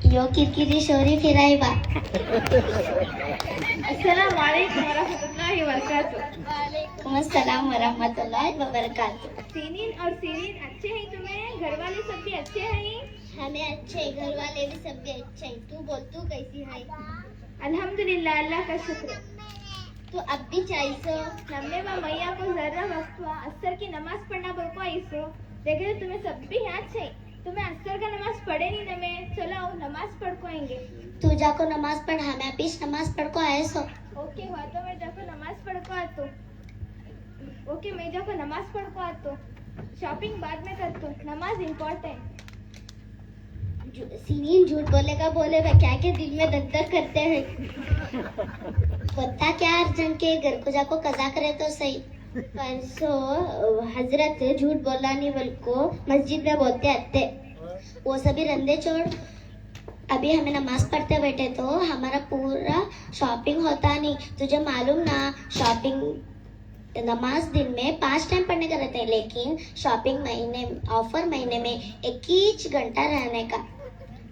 यो किरकिरी शोरी फिराई बा। अस्सलाम वालेकुम वरहमतुल्लाहि वबरकातुह। वालेकुम अस्सलाम वरहमतुल्लाहि वबरकातुह। सीनीन और सीरीन अच्छे हैं तुम्हें? घर वाले सब भी अच्छे हैं? हमें अच्छे, घर वाले भी सब भी अच्छे। तू बोल, तू कैसी है? अल्हम्दुलिल्लाह, अल्लाह का शुक्र। तो अब भी चाहिए नम्मे व मैया को जरा वक्त हुआ अस्सर की नमाज पढ़ना बोलको आईसो। देखे तो तुम्हें सब भी याद है। तुम्हें अस्सर का नमाज पढ़े नहीं नमे। चलो नमाज पढ़ को आएंगे। तू जाको नमाज पढ़, हमें पीछ नमाज पढ़ को आए सो। ओके हुआ तो मैं जाको नमाज पढ़ को आतो। ओके मैं जाको नमाज पढ़ को आतो। शॉपिंग बाद में करतो, नमाज इम्पोर्टेंट। सीनीन झूठ बोलेगा बोलेगा, क्या के दिल में दग दग करते हैं। बता क्या अर्जन के घर को जाको कजा करे तो सही। परसों हजरत झूठ बोला नहीं बल्कि मस्जिद में बोलते आते, वो सभी रंदे छोड़। अभी हमें नमाज पढ़ते बैठे तो हमारा पूरा शॉपिंग होता नहीं। तुझे मालूम ना, शॉपिंग नमाज दिन में 5 टाइम पढ़ने का रहता है, लेकिन शॉपिंग महीने ऑफर महीने में 21 घंटा रहने का।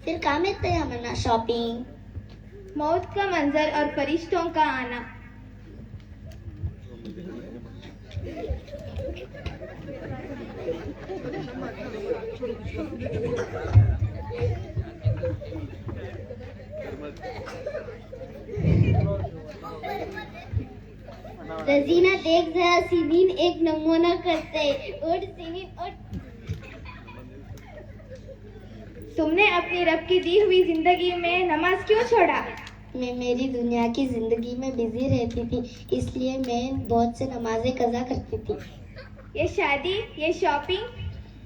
फिर काम है हमारा शॉपिंग। मौत का मंजर और फरिश्तों का आना। रजीना देख जरा, सीनीन एक नमूना करते। उठ सीनीन उठ। तुमने अपनी रब की दी हुई जिंदगी में नमाज क्यों छोड़ा? मैं मेरी दुनिया की जिंदगी में बिजी रहती थी, इसलिए मैं बहुत से नमाजें कज़ा करती थी। ये शादी, ये शॉपिंग,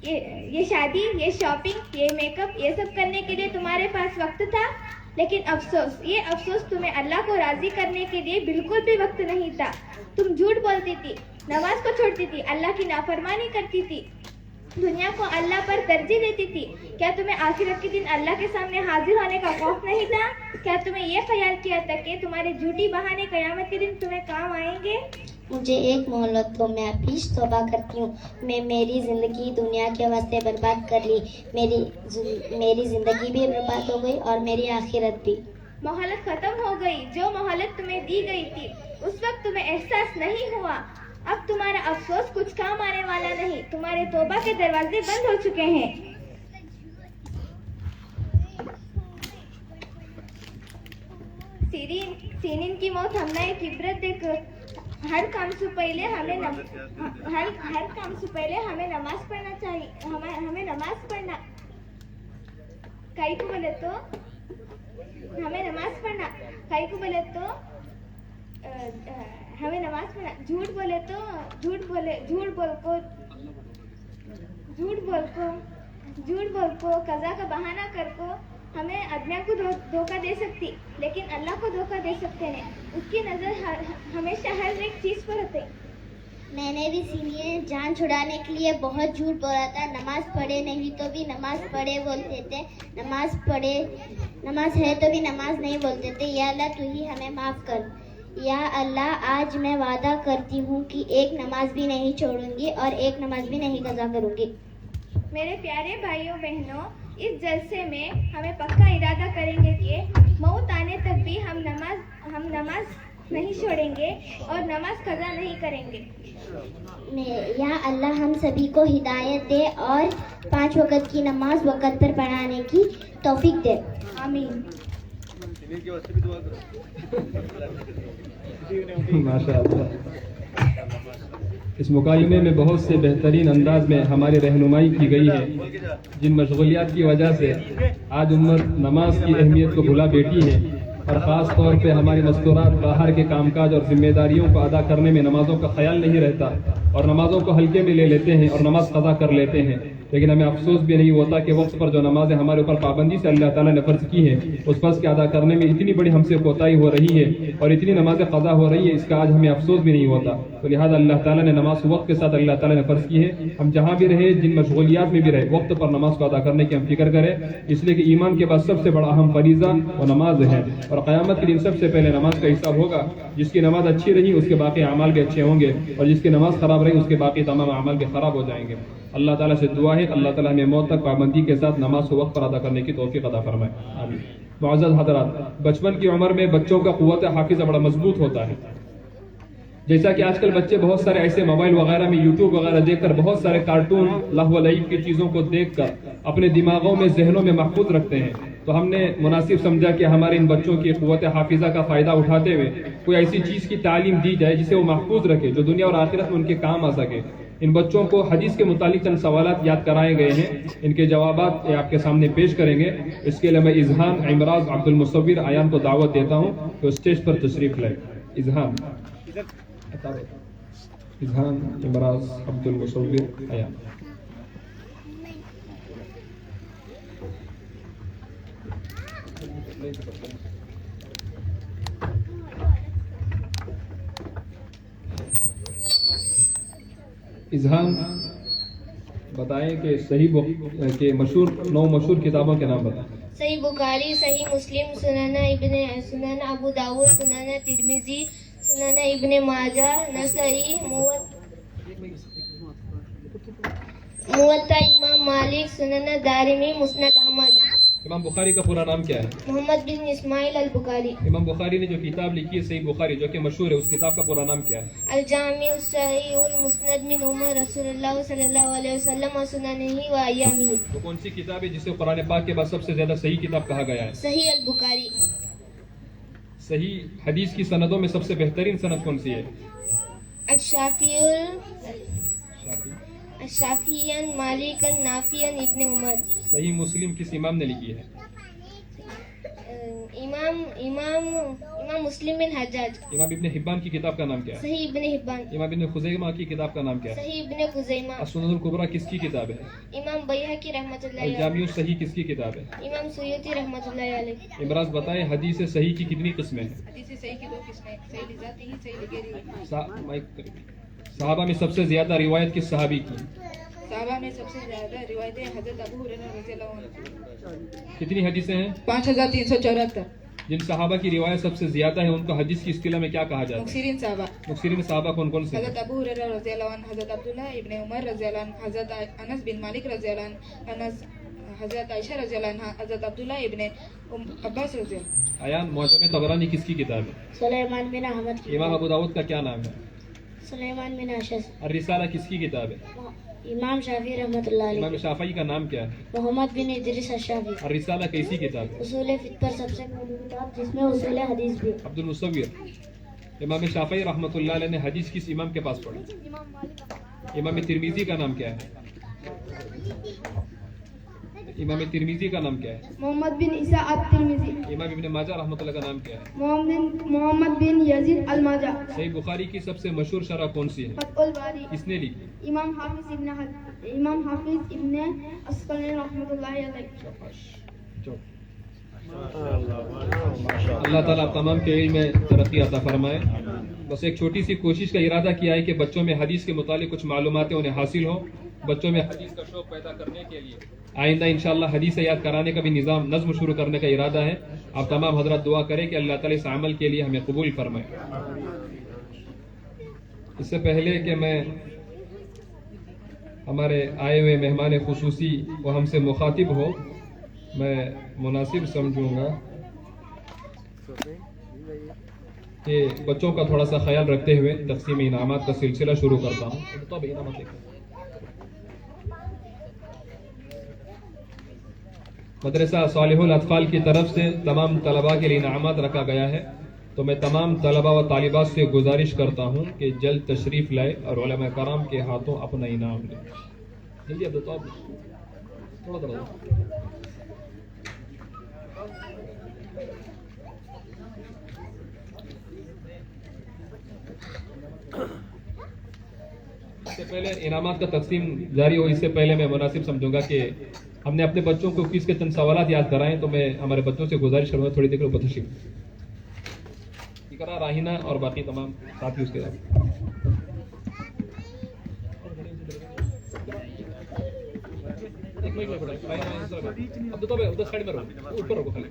ये शादी, ये शॉपिंग, ये मेकअप, ये सब करने के लिए तुम्हारे पास वक्त था। लेकिन अफसोस, ये अफसोस तुम्हें अल्लाह को राजी करने के लिए बिल्कुल भी वक्त नहीं था। तुम झूठ बोलती थी, नमाज को छोड़ती थी, अल्लाह की नाफरमानी करती थी, दुनिया को अल्लाह पर तरजीह देती थी। क्या तुम्हें आखिरत के दिन अल्लाह के सामने हाजिर होने का खौफ नहीं था? क्या तुम्हें ये ख्याल किया था कि तुम्हारे झूठी बहाने कयामत के दिन तुम्हें काम आएंगे? मुझे एक मोहलत दो, मैं पीछ तौबा करती हूँ। मैं मेरी जिंदगी दुनिया के वास्ते बर्बाद कर ली। मेरी जिंदगी भी बर्बाद हो गई और मेरी आखिरत भी। मोहलत खत्म हो गई। जो मोहलत तुम्हें दी गई थी उस वक्त तुम्हें एहसास नहीं हुआ। अब तुम्हारा अफसोस कुछ काम आने वाला नहीं। तुम्हारे तौबा के दरवाजे बंद हो चुके हैं। सीनीन की मौत हमने एक इबरत देख। हर काम से पहले हमें नमाज पढ़ना चाहिए। हमें नमाज पढ़ना काई को बोले तो हमें नमाज पढ़ना काई को बोले तो हमें नमाज पढ़ना। झूठ बोल को कज़ा का बहाना कर को हमें अदमिया को धोखा दे सकती, लेकिन अल्लाह को धोखा दे सकते हैं। उसकी नजर हमेशा हर एक चीज पर होती। मैंने भी सीनियर जान छुड़ाने के लिए बहुत झूठ बोला था। नमाज पढ़े नहीं तो भी नमाज पढ़े बोलते थे, नमाज है तो भी नमाज नहीं बोलते थे। या अल्लाह तू ही हमें माफ कर। या अल्लाह, आज मैं वादा करती हूँ कि एक नमाज भी नहीं छोड़ूंगी और एक नमाज भी नहीं कज़ा करूंगी। मेरे प्यारे भाइयों बहनों, इस जलसे में हमें पक्का इरादा करेंगे कि मौत आने तक भी हम नमाज नहीं छोड़ेंगे और नमाज कज़ा नहीं करेंगे। या अल्लाह हम सभी को हिदायत दे और 5 वक़्त की नमाज वक़्त पर पढ़ाने की तौफीक दे। आमीन। माशाअल्लाह। इस मुकालमे में बहुत से बेहतरीन अंदाज में हमारी रहनुमाई की गई है। जिन मशगूलियात की वजह से आज उम्मत नमाज की अहमियत को भुला बैठी है और ख़ास तौर पे हमारी मस्तूरात बाहर के कामकाज और जिम्मेदारियों को अदा करने में नमाज़ों का ख्याल नहीं रहता और नमाज़ों को हल्के में ले लेते हैं और नमाज कज़ा कर लेते हैं। लेकिन हमें अफसोस भी नहीं होता कि वक्त पर जो नमाजें हमारे ऊपर पाबंदी से अल्लाह ताला ने फ़र्ज की है उस फ़र्ज के अदा करने में इतनी बड़ी हमसे कोताही हो रही है और इतनी नमाजें कज़ा हो रही है, इसका आज हमें अफसोस भी नहीं होता। तो लिहाजा अल्लाह ताला ने नमाज वक्त के साथ अल्लाह ताला ने फ़र्ज की है। हम जहाँ भी रहे, जिन मशगूलियात में भी रहे, वक्त पर नमाज को अदा करने की हम फिक्र करें, इसलिए कि ईमान के बाद सबसे बड़ा अहम फरीज़ा वो नमाज है और क़यामत के दिन सबसे पहले नमाज का हिसाब होगा। जिसकी नमाज अच्छी रही उसके बाकी अमाल भी अच्छे होंगे और जिसकी नमाज ख़राब रही उसके बाकी तमाम अमाल भी ख़राब हो जाएंगे। अल्लाह ताला से दुआ है अल्लाह ताला हमें मौत तक पाबंदी के साथ नमाज को वक्त पर अदा करने की तौफीक अता फरमाए। आमीन। मुअज़्ज़ज़ हज़रात, बचपन की उम्र में बच्चों का क़ुव्वत हाफ़िज़ा बड़ा मजबूत होता है। जैसा कि आजकल बच्चे बहुत सारे ऐसे मोबाइल वगैरह में यूट्यूब वगैरह देखकर बहुत सारे कार्टून लहव व लईब की चीज़ों को देखकर अपने दिमागों में जहनों में महफूज रखते हैं, तो हमने मुनासिब समझा कि हमारे इन बच्चों की क़ुव्वत हाफ़िज़ा का फ़ायदा उठाते हुए कोई ऐसी चीज़ की तालीम दी जाए जिसे वो महफूज रखे, जो दुनिया और आखिरत में उनके काम आ सके। इन बच्चों को हदीस के मुतालिक चंद सवालात याद कराए गए हैं, इनके जवाबात आपके सामने पेश करेंगे। इसके लिए मैं इज़हान इमराज अब्दुल मुसव्विर आयान को दावत देता हूँ तो स्टेज पर तशरीफ लाए। इज़हान इमराज अब्दुल मुसव्विर आयान। इज़हान बताएं कि सही के मशहूर 9 मशहूर किताबों के नाम बताएं। सही बुखारी, सही मुस्लिम, सुनन अबू दाऊद, सुनन तिरमिजी, सुनन इब्ने माजा, नसई, मुवत्ता इमाम मालिक, सुनन दारिमी, मुस्नद अहमद। इमाम बुखारी का पूरा नाम क्या है? मोहम्मद बिन इस्माइल अल बुखारी। इमाम बुखारी ने जो किताब लिखी है सही बुखारी, जो कि मशहूर है, उस किताब का पूरा नाम क्या है? अल जामिउ सहीहुल मुस्नद मिन उमर रसूलुल्लाह सल्लल्लाहु अलैहि वसल्लम व सुननिही व अय्यामिही। तो कौन सी किताब है जिसे कुरान पाक के बाद सबसे ज्यादा सही किताब कहा गया है? सही अल बुखारी। सही हदीस की सनदों में सबसे बेहतरीन सनद कौन सी है? शाफियन मालिकन नाफियन इब्ने उमर। सही मुस्लिम किस इमाम ने लिखी है? इमाम मुस्लिम बिन हज्जाज। इमाम इब्ने हिब्बान की किताब का नाम क्या है? सही इब्ने हिब्बान। इमाम इब्ने खुज़ैमा की किताब का नाम क्या है? सही इब्ने खुज़ैमा। असुननुल कुबरा किसकी किताब है? इमाम बैहक़ी रहमतुल्लाह अलैह। अल जामिउ सही किसकी किताब है? इमाम सुयूती रहमतुल्लाह अलैह। इमराज बताएं हदीस सही की कितनी किस्में हैं? हदीस सही की 2 किस्में, सही लिज़ाती ही, सही लिगैरी। सहाबा में सबसे ज्यादा रिवायत किस सहाबी की? सहाबा में सबसे ज्यादा रिवायतें हजरत अबू हुरैरा रज़ियल्लाहु अन्हु। कितनी हदीसें हैं? 5374। जिन सहाबा की रिवायत सबसे ज्यादा है उनको हदीस की इस्तिलाह में क्या कहा जाता है? मुक्सिरीन साहबा। मुक्सिरीन सहाबा कौन कौन से? हजरत अबू हुरैरा रज़ियल्लाहु अन्हु, हजरत अब्दुल्लाह इब्ने उमर रज़ियल्लाहु अन्हु, हजरत अनस बिन मालिक रज़ियल्लाहु अन्हु, हजरत आयशा रज़ियल्लाहु अन्हा, हजरत अब्दुल्लाह इब्ने अब्बास रज़ियल्लाहु। आयान मौजम तबरानी किसकी किताब है? सुलेमान बिन अहमद की। इमाम अबू दाऊद का क्या नाम है? सुलेमान बिन अशस। और रिसाला किसकी किताब है? इमाम शाफी रहमतुल्लाह अलैह। इमाम शाफई का नाम क्या है? मोहम्मद बिन इदरीस अश-शाफी। और रिसाला कैसी किताब है? उसूल फिक़्ह पर सबसे पहली किताब जिसमें उसूल हदीस भी। अब्दुल मुसव्विर। इमाम शाफई रहमतुल्लाह अलैह ने हदीस किस इमाम के पास पढ़ी? इमाम तिरमिजी का नाम क्या है? इमाम तिरमिजी का नाम क्या है? मोहम्मद बिन ईसा अत-तिरमिजी। इमाम इब्ने माजा रहमतुल्लाह का नाम क्या है? मोहम्मद बिन यजीद अल-माजा। सही बुखारी की सबसे मशहूर शरह कौन सी है? फतहुल बारी। किसने लिखी? इमाम हाफिज इब्ने अस्क़लानी रहमतुल्लाहि अलैह। अल्लाह ताला आप तमाम के इल्म में तरक्की अता फरमाए। बस एक छोटी सी कोशिश का इरादा किया है कि बच्चों में हदीस के मुतालिक कुछ मालूमातें उन्हें हासिल हो, बच्चों में हदीस का शौक पैदा करने के लिए आइंदा इंशाअल्लाह हदीस याद कराने का भी निज़ाम नज़्म शुरू करने का इरादा है। आप तमाम हजरत दुआ करें कि अल्लाह ताला इस अमल के लिए हमें कबूल फरमाए। इससे पहले कि मैं हमारे आए हुए मेहमान खुसूसी वो हमसे मुखातिब हो, मैं मुनासिब समझूंगा कि बच्चों का थोड़ा सा ख्याल रखते हुए तक़सीम इनामात का सिलसिला शुरू करता हूँ। तो मदरसा सालिहुल अतफाल की तरफ से तमाम तलबा के लिए इनामात रखा गया है, तो मैं तमाम तलबा व तालिबात से गुजारिश करता हूँ कि जल्द तशरीफ़ लाए और उलमा कराम के हाथों अपना इनाम लें। जल्दी अब बताओ, थोड़ा इससे पहले इनामात का तकसीम जारी हो, इससे पहले मैं मुनासिब समझूंगा कि हमने अपने बच्चों को क्विज़ के चंद सवालात याद कराएं, तो मैं हमारे बच्चों से गुजारिश करूंगा थोड़ी देर ऊपर तशरीफ इकरा, राहिना और बाकी तमाम साथी उसके साथ। अब तो उधर साइड में रहो, ऊपर रहो खाली।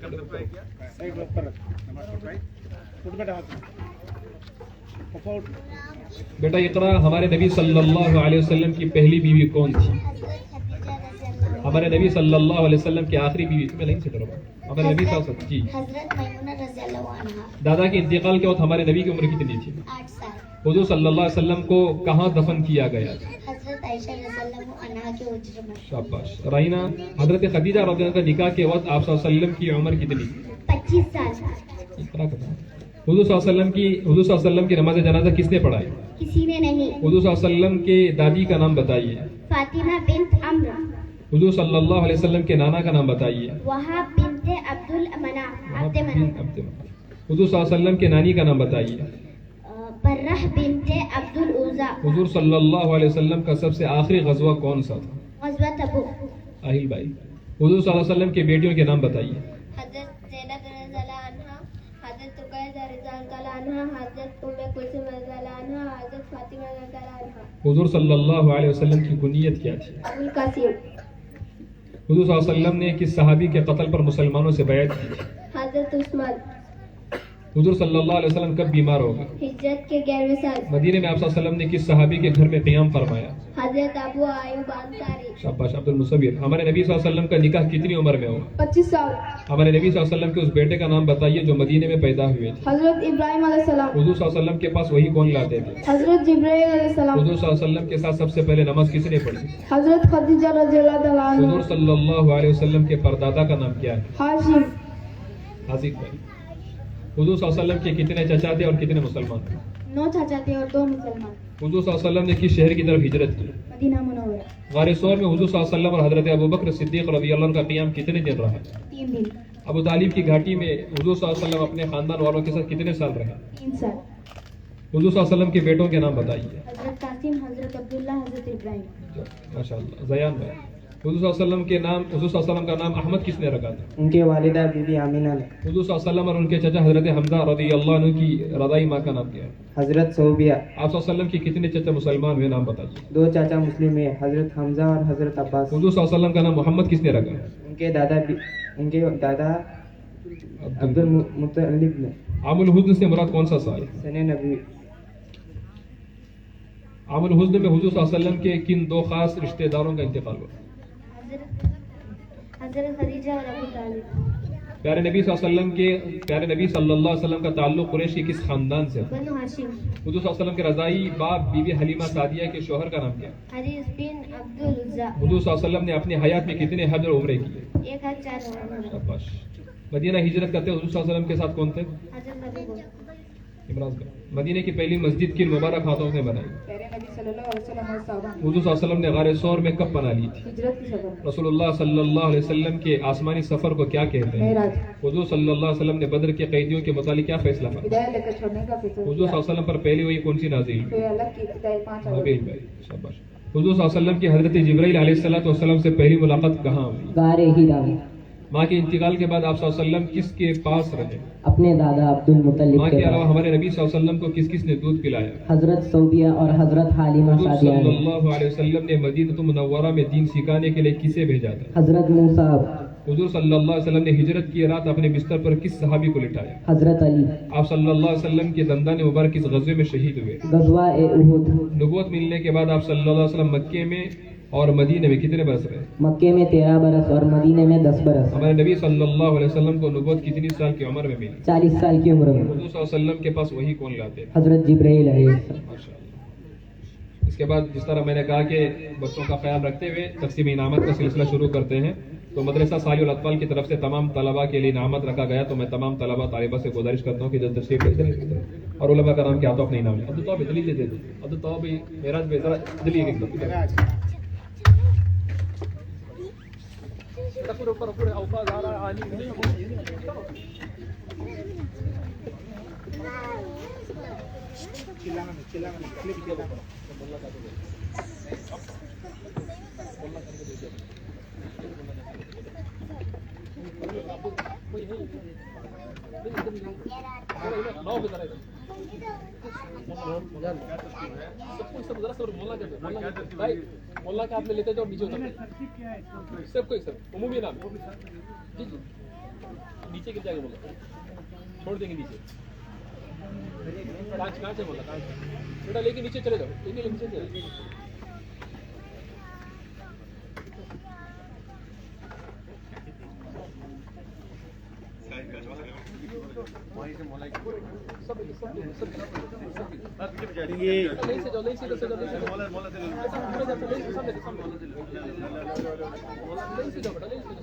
बेटा इकरा, हमारे नबी सल्लल्लाहु अलैहि वसल्लम की पहली बीवी कौन थी? हजरत खदीजा रज़ियल्लाहु हमारे नबी सल्लल्लाहु अलैहि वसल्लम की आखिरी बीवी, तुम्हें नहीं से करो, हमारे नबी सल्लल्लाहु अलैहि वसल्लम जी। हजरत मैमुना रज़ियल्लाहु अन्हा दादा के इंतकाल के वक्त हमारे नबी की उम्र कितनी थी? 8 साल। हुजूर सल्लल्लाहु अलैहि वसल्लम को कहाँ दफन किया गया? हजरत आयशा रज़ियल्लाहु अन्हा के उज्र में। शाबाश। राइना, हजरत खदीजा रज़ी अल्लाह अन्हा का निकाह के वक्त आप सल्लल्लाहु अलैहि वसल्लम की उम्र कितनी? 25 साल। इतना पता। हुजूर सल्लल्लाहु अलैहि वसल्लम की नमाज जनाजा किसने पढ़ाई? किसी ने नहीं। हुजूर सल्लल्लाहु अलैहि वसल्लम के दादी का नाम बताइए। फातिमा बिन्त अम्र। हुजूर सल्लल्लाहु अलैहि वसल्लम के नाना का नाम बताइए। वहाब बिन्त अब्दुल मनाफ। अब्दे मनाफ। हुजूर सल्लल्लाहु अलैहि वसल्लम के नानी का नाम बताइए। बर्रह बिन्त अब्दुल उज़ा। हुजूर सल्लल्लाहु अलैहि वसल्लम का सबसे आखिरी गज़वा कौन सा था? गज़वा तबूक। आहिल भाई, हुजूर सल्लल्लाहु अलैहि वसल्लम की बेटियों के नाम बताइए। हजरत ज़ैनब रज़ियल्लाहु अन्हा, हजरत रुक़ैया रज़ियल्लाहु अन्हा, हजरत उम्मे कुलसूम रज़ियल्लाहु अन्हा, हजरत फातिमा रज़ियल्लाहु अन्हा। हुजूर सल्लल्लाहु अलैहि वसल्लम की कुनियत क्या थी? अबुल कासिम। हुजूर सल्लल्लाहु अलैहि वसल्लम ने किस सहाबी के कत्ल पर मुसलमानों से बैत की? हजरत उस्मान। हुजूर सल्लल्लाहु अलैहि वसल्लम कब बीमार हो गए? हिजरत के 11वें साल। मदीने में आप सल्लल्लाहु अलैहि वसल्लम ने किस सहाबी के घर में क़ियाम फरमाया? हजरत अबू अय्यूब अंसारी। शाबाश। अब्दुल मुसव्विर, हमारे नबी सल्लल्लाहु अलैहि वसल्लम का निकाह कितनी उम्र में हुआ? 25 साल। हमारे नबी सल्लल्लाहु अलैहि वसल्लम के उस बेटे का नाम बताइए जो मदीने में पैदा हुए थे। हजरत इब्राहिम अलैहिस्सलाम। हुजूर सल्लल्लाहु अलैहि वसल्लम के पास वही कौन लाते थे? हजरत जिब्राइल अलैहिस्सलाम। हुजूर सल्लल्लाहु अलैहि वसल्लम के साथ सबसे पहले नमाज किसने पढ़ी? हजरत खदीजा रज़ियल्लाहु अन्हा। हुजूर सल्लल्लाहु अलैहि वसल्लम के परदादा का नाम क्या है? हाशिम। हाजिक भाई। हुजूर सल्लल्लाहु अलैहि वसल्लम के कितने चचा थे और कितने मुसलमान थे? 9 चाचा थे और 2 मुसलमान। हुजूर सल्लल्लाहु अलैहि वसल्लम ने किस शहर की तरफ हिजरत की? Medina Munawwara. गारे सौर में हुजूर सल्लल्लाहु अलैहि वसल्लम और हजरत अबू बकर सिद्दीक रज़ियल्लाहु अन्हु का क़ियाम कितने दिन रहा? 3 दिन। अबू तालिब की घाटी में हुजूर सल्लल्लाहु अलैहि वसल्लम अपने खानदान वालों के साथ कितने साल रहे? 3 साल। हुजूर सल्लल्लाहु अलैहि वसल्लम के बेटों के नाम बताइए। हजरत कासिम, हजरत अब्दुल्ला, हजरत इब्राहिम। माशाअल्लाह। जयान भाई, हुजूर सल्लल्लाहु अलैहि वसल्लम के नाम, हुजूर सल्लल्लाहु अलैहि वसल्लम का नाम अहमद किसने रखा था? उनके वालिदा बीबी आमिना ने। हुजूर सल्लल्लाहु अलैहि वसल्लम और उनके चाचा हजरत हमजा रज़ियल्लाहु अन्हु की रज़ाई माँ का नाम क्या है? हजरत सोबिया। आप सल्लल्लाहु अलैहि वसल्लम के कितने चाचा मुसलमान हुए, नाम बताइए। 2 चाचा मुस्लिम है, हजरत हमजा और हजरत अब्बास। हुजूर सल्लल्लाहु अलैहि वसल्लम का नाम मोहम्मद किसने रखा? उनके दादा अब्दुल मुत्तलिब ने। आमुल हुज़्न से मुराद कौन सा साल? सने नबी। आमुल हुज़्न में हुजूर सल्लल्लाहु अलैहि वसल्लम के किन 2 खास रिश्तेदारों का इंतकाल हुआ? हजरत खदीजा और अबू तालिब। प्यारे नबी सल्लल्लाहु अलैहि वसल्लम का ताल्लुक कुरैश के किस खानदान से था? बनु हाशिम। हुजूर सल्लल्लाहु अलैहि वसल्लम के रज़ाई बाप बीबी हलीमा सादिया के शौहर का नाम क्या है? हरीस बिन अब्दुल उज़्ज़ा। हुजूर सल्लल्लाहु अलैहि वसल्लम ने अपनी हयात में कितने हज और उम्रे किए? 1 हज 4 उम्र। शाबाश। मदीना हिजरत करते हुजूर सल्लल्लाहु अलैहि वसल्लम के साथ कौन थे? हजरत नबी को। इमरान भाई, मदीने की पहली मस्जिद किन मुबारक हाथों ने बनाई? प्यारे नबी सल्लल्लाहु अलैहि वसल्लम और सहाबा हुजूर सल्लल्लाहु अलैहि वसल्लम ने गारे सौर में कब बना ली थी? हिजरत की सफर रसूलुल्लाह सल्लल्लाहु अलैहि वसल्लम के आसमानी सफर को क्या कहते हैं? मेराज हुजूर सल्लल्लाहु अलैहि वसल्लम ने बद्र के कैदियों के मुतालिक क्या फैसला किया? हिदायत लेकर छोड़ने का फैसला हुजूर सल्लल्लाहु अलैहि वसल्लम पर पहली वही कौन सी नाज़िल हुई? कोई अल्लाह की हिदायत 5 हबीब भाई, शाबाश। हुजूर सल्लल्लाहु अलैहि वसल्लम की हजरत जिब्राइल अलैहिस्सलातु वस्सलाम से पहली मुलाकात कहाँ हुई? गारे हीरा। माँ के इंतकाल के बाद आप सल्लल्लाहु अलैहि वसल्लम किसके पास रहे? अपने दादा अब्दुल मुत्तलिब माँ के के अलावा पास। हमारे नबी सल्लल्लाहु अलैहि वसल्लम को किस किस ने दूध पिलाया? हजरत सोबिया और हजरत हालिमा हुजूर सादिया ने। सल्लल्लाहु अलैहि वसल्लम ने मदीनतुल मुनव्वरा में दीन सिखाने के लिए किसे भेजा था? हजरत मूसा। हुजूर सल्लल्लाहु अलैहि वसल्लम ने हिजरत की रात अपने बिस्तर पर किस सहाबी को लिटाया? हजरत अली। आप सल्लल्लाहु अलैहि वसल्लम के दंदान मुबारक किस गज़वे में शहीद हुए? गजवा ए उहुद। नबूवत मिलने के बाद आप सल्लल्लाहु अलैहि वसल्लम मक्के में और मदीने में कितने बरस रहे? मक्के में 13 बरस और मदीने में 10 बरस। हमारे नबी सल्लल्लाहु अलैहि वसल्लम को नबूवत कितनी साल की उम्र में मिली? 40 साल की उम्र में। हुजूर सल्लल्लाहु अलैहि वसल्लम के पास वही कौन लाते थे? हजरत जिब्राइल अलैहिस्सलाम। माशाअल्लाह। इसके बाद जिस तरह मैंने कहा कि बच्चों का ख्याल रखते हुए तक़सीम इनामत का सिलसिला शुरू करते हैं, तो मदरसा सालिहुल अत्फाल की तरफ से तमाम तलबा के लिए इनामत रखा गया। तो मैं तमाम तलबा तालिबा से गुजारिश करता हूँ कि जब तशरीफ लेते और उलमा का नाम क्या तो अपने इनाम अब्दुल तौब जल्दी दे दे अब्दुल तौब मेराज भाई जरा जल्दी पूरे अवकाश आ रहा मोल्ला का आपने लेते जाओ नीचे उतर सबको सर उमूमी नाम जी नीचे गिर जाएगा मोल्ला छोड़ देंगे नीचे कहाँ से बोला? कहाँ से? बेटा लेके नीचे चले जाओ, लेके नीचे चले जाओ।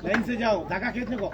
लाइन से जाओ, धागा खींचने को।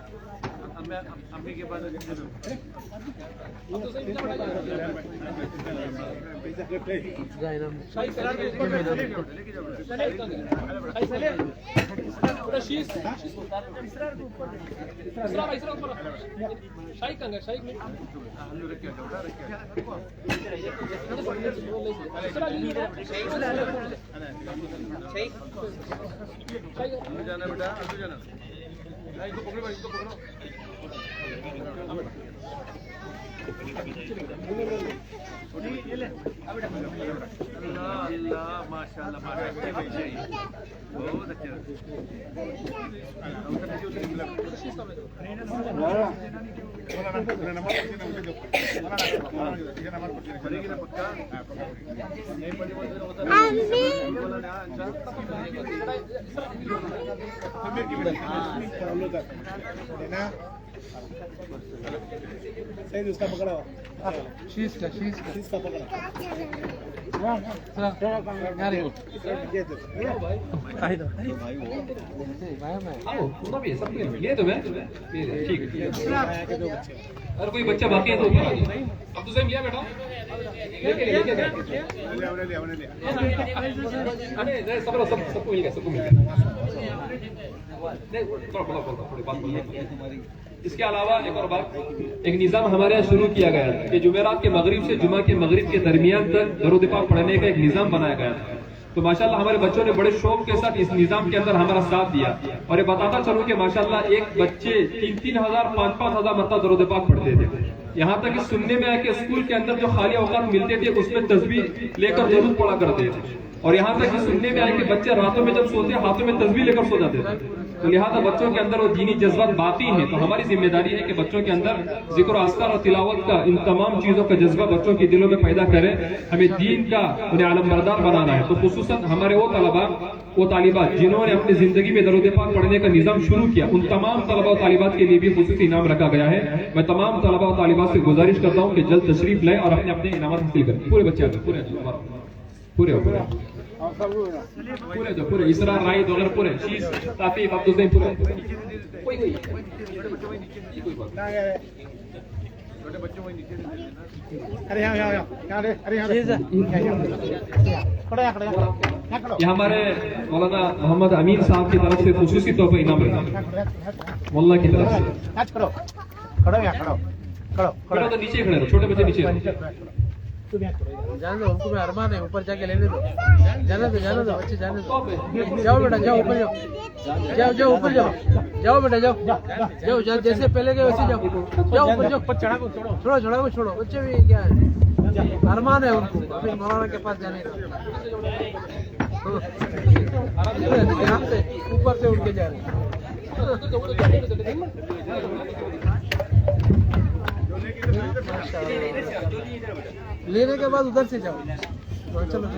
सही उसका पकड़ो, शीश का पकड़ो। ये तो मैं ठीक है। अरे कोई बच्चा बाकी है तो अब तो सही लिया बेटा, लेके अरे सबको मिल गया, सबको मिल गया। इसके अलावा एक और बात, एक निज़ाम हमारे यहाँ शुरू किया गया है कि जुमेरात के मगरिब से जुमा के मगरिब के दरमियान तक दरूद पाक पढ़ने का एक निज़ाम बनाया गया है। तो माशाल्लाह हमारे बच्चों ने बड़े शौक के साथ इस निज़ाम के अंदर हमारा साथ दिया। और ये बताता चलूं कि माशाल्लाह एक बच्चे 3,000 5,000 मरतबा दरूद पाक पढ़ते थे। यहाँ तक कि सुनने में आया कि स्कूल के अंदर जो खाली औकात मिलते थे उसमें तस्बीह लेकर दरूद पढ़ा करते थे। और यहाँ तक कि सुनने में आया कि बच्चे रातों में जब सोते हाथों में तस्बीह लेकर सो जाते थे। तो लिहाजा बच्चों के अंदर वो दीनी जज्बात बाकी हैं। तो हमारी जिम्मेदारी है कि बच्चों के अंदर जिक्र अस्कार और तिलावत का, इन तमाम चीजों का जज्बा बच्चों के दिलों में पैदा करें। हमें दीन का उन्हें आलमबरदार बनाना है। तो खुसूसन हमारे वो तलबा वो तालिबात जिन्होंने अपनी जिंदगी में दरूद पाक पढ़ने का निजाम शुरू किया, उन तमाम तलबा और तालिबात के लिए भी खुसूसी इनाम रखा गया है। मैं तमाम तलबा और तालिबात से गुजारिश करता हूँ कि जल्द तशरीफ लाए और अपने अपने इनाम हासिल करें। पूरे बच्चे पूरे पूरे इसरा राइद वगैरह पूरे शीश ताफी अब्दुल पूरे कोई अरे यहाँ अरे ये हमारे मौलाना मोहम्मद अमीन साहब की तरफ से खुसूसी तौर पर इनाम रखा मोल्ला की तरफ से। खड़ो तो नीचे खड़े रहो, छोटे बच्चे नीचे रहो। जाने दो, हमको अरमान है, ऊपर जाके लेने दो। जाने दो बच्चे, जाने दो। जाओ बेटा, जाओ ऊपर जाओ ऊपर जाओ बेटा, जाओ जैसे पहले गए वैसे जाओ ऊपर जाओ। छोड़ो बच्चे भी क्या है, अरमान है उनको अभी मौलाना के पास जाने का। ऊपर से उठ के जा रहे लेने के बाद उधर से जाओ। चलो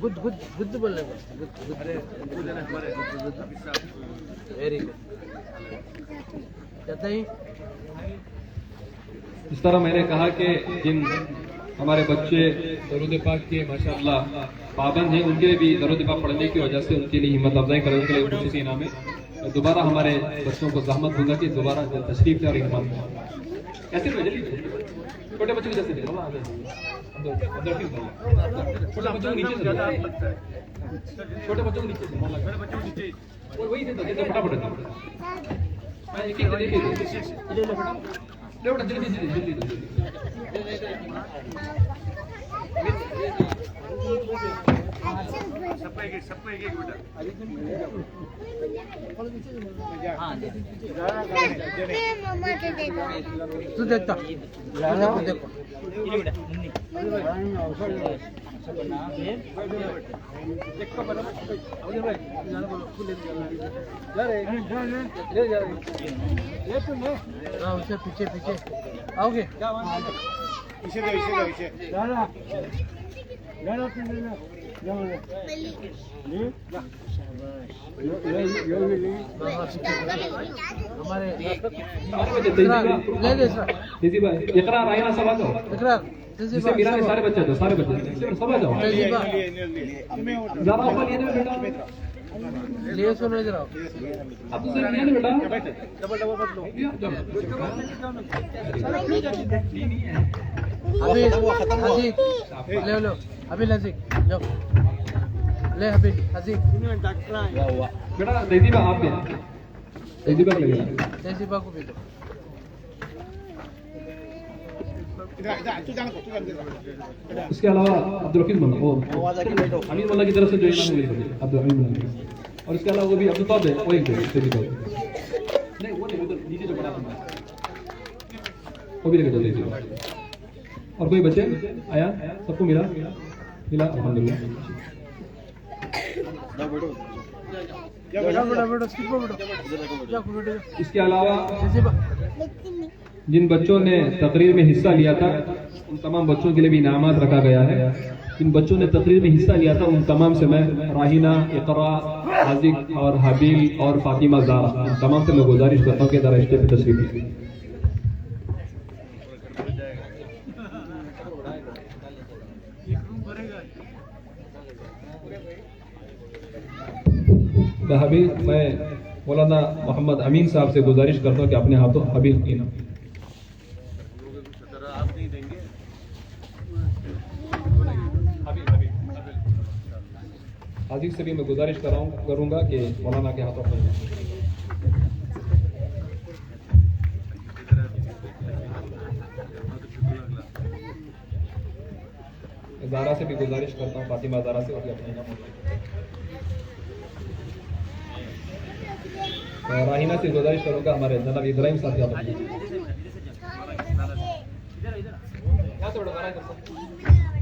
गुड बोलने वेरी गुड। कहते ही इस तरह मैंने कहा कि जिन हमारे बच्चे दरूद पाक के माशाअल्लाह पाबंद हैं, उनके लिए भी दरूद पाक पढ़ने की वजह से उनके लिए हिम्मत अफजाई करने के लिए खुसूसी इनाम है। दोबारा हमारे बच्चों को जहमत दूंगा कि दोबारा तशरीफ ले और इनाम ऐसे छोटे बच्चों की जैसे छोटे बच्चों को नीचे से छोटे बच्चों को नीचे से और वही दे दो फटाफट एक एक देखिए ले बेटा जल्दी सबको एक बेटा तू देखता देखो उसे पीछे पीछे आओगे इसे दो हमारे दीदी भाई इकरार रायना सब आ जाओ जिसे मीरा ने सारे बच्चे सब आ जाओ ज्यादा ऊपर लिए बेटा लिए सुनो इधर आओ अब दूसरे लिए बेटा डबल मत लो अभी हजीक ले लो अभी नजीक जाओ ले अभी हजीक बेटा दीदी भाई आप भी दीदी भाई लगेगा जैसीबा को भी दो इसके अलावा अब्दुल हफीज मल्ला वो अमीन मल्ला की तरफ से जो इनाम मिले अब्दुल हमीद मल्ला और इसके अलावा वो भी अब्दुल तौब है वो एक दीदी भाई नहीं वो नहीं उधर नीचे जो बड़ा था वो भी लेके चल दीजिए और कोई बच्चे आया सबको मिला अल्हम्दुलिल्लाह इसके अलावा जिन बच्चों ने तकरीर में हिस्सा लिया था उन तमाम बच्चों के लिए भी इनामात रखा गया है जिन बच्चों ने तकरीर में हिस्सा लिया था उन तमाम से मैं राहिना इकरा आजिक और हबील और फातिमा ज़ारा उन तमाम से मैं गुजारिश करता हूँ कि ज़रा स्टेज पे तशरीफ लीजिए हबील मैं मौलाना मोहम्मद अमीन साहब से गुजारिश करता हूँ कि अपने हाथों हबील इनाम हाजिर से भी मैं गुजारिश करूंगा कि मौलाना के हाथों पर ज़ारा से भी गुजारिश करता हूँ फातिमा ज़ारा से और अपने राहिना से गुजारिश करूंगा हमारे जनाब इब्राहिम साहब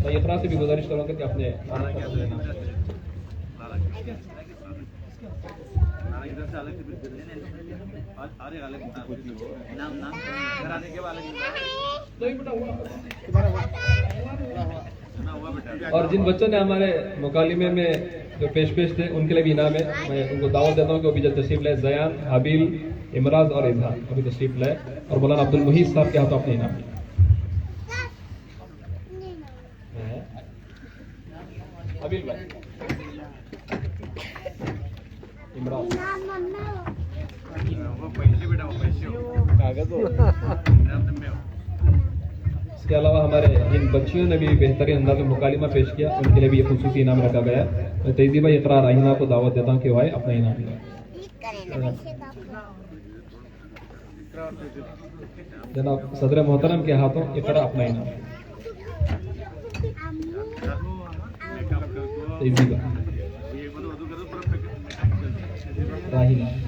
इकरा से भी गुजारिश करूंगा कि अपने और जिन बच्चों ने हमारे मुकालिमे में जो पेश थे उनके लिए भी इनाम है मैं उनको दावत देता हूँ कि वो भी जल्द तशरीफ लाए जयान हबील इमराज और इजहार अभी तशरीफ लाए और मौलाना अब्दुल मुहीद साहब के हाथों अपने इनाम हबील भाई इमराज इसके अलावा हमारे जिन बच्चियों ने भी बेहतरीन अंदाज में मुकालिमा पेश किया उनके लिए भी ये खुसूसी इनाम रखा गया है मैं तहजीबा इकरार राहिना को दावत देता हूँ कि वो आए अपना इनाम लें जनाब सदर मोहतरम के हाथों इकरा अपना इनाम तहजीबा राहिना